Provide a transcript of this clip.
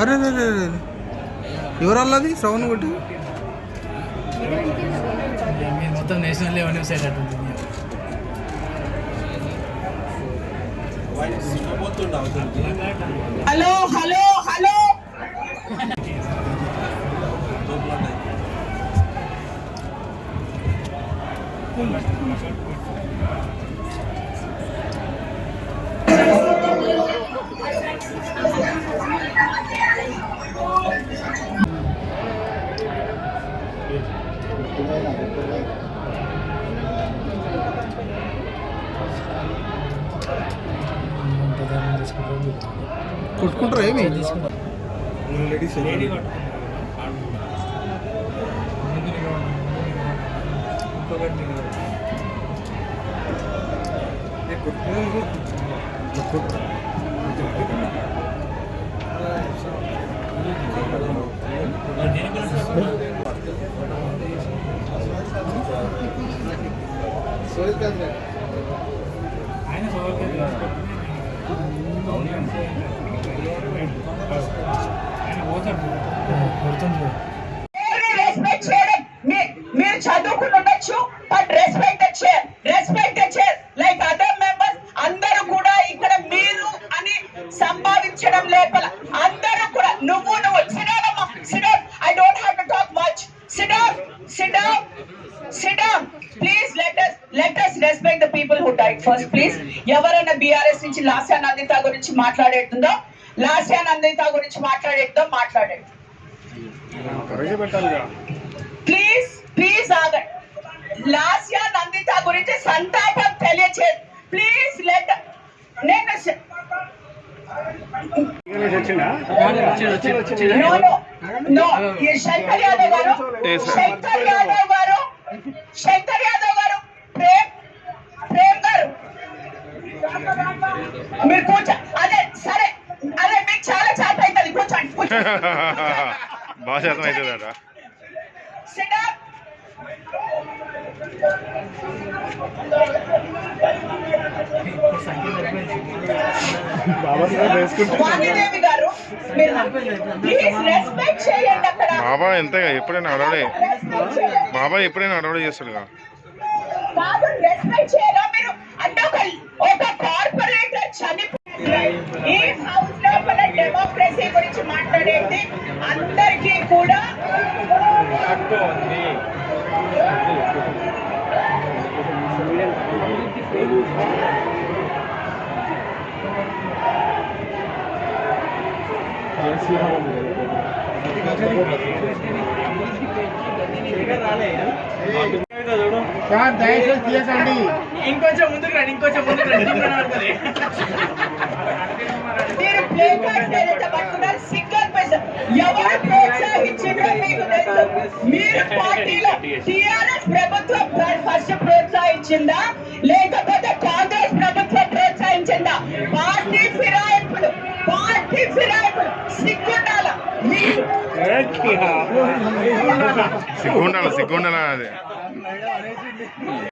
అరే అరే ఎవరల్లది శ్రవణ్ ఒకటి మొత్తం నేషనల్ లెవెల్ న్యూస్ అయ్యేటట్టుంది. హలో హలో హలో కొట్టుకుంటారా ఏమి మీరు చదువుకుని ఉండొచ్చు, but respect like other members అందరూ కూడా ఇక్కడ మీరు అని సంభావించడం లోపల అందరూ కూడా నువ్వు sit down I don't have to talk much sit down please let us respect the people who died first please. ఎవరైనా బీఆర్ఎస్ నుంచి లాస్యా నందిత గురించి మాట్లాడేస్తుందో మాట్లాడేది ప్లీజ్ ఆగండి. లాస్యా నందిత గురించి సంతాపం తెలియచేది ప్లీజ్. నేను శంకర్ యాదవ్ గారు ప్రేమ్ గారు మీరు కూర్చో. అదే సరే, అదే మీకు చాలా చేత అవుతుంది, కూర్చోండి. బాగా శాతం అవుతుందా? బాబా ఎంత ఎప్పుడైనా అడవడే, బాబా ఎప్పుడైనా అడవడే చేస్తాడు కదా. ఈ హౌస్ లోపల డెమోక్రసీ గురించి మాట్లాడేది అందరికీ కూడా ఇంకొంచెం ముందుకు రండి. మీరు ప్లే కార్డ్స్ ఏదైతే పట్టుకున్నారు సింగల్ పర్సన్ ఎవరు ప్రోత్సహించిందో మీకు తెలుసు. మీరు పార్టీలో టిఆర్ఎస్ ప్రభుత్వం ఫస్ట్ ప్రోత్సహించిందా లేకపోతే కాంగ్రెస్ ప్రభుత్వం ప్రోత్సహించిందా? పార్టీ ఫిరాయింపులు సిగ్గుండాల అదే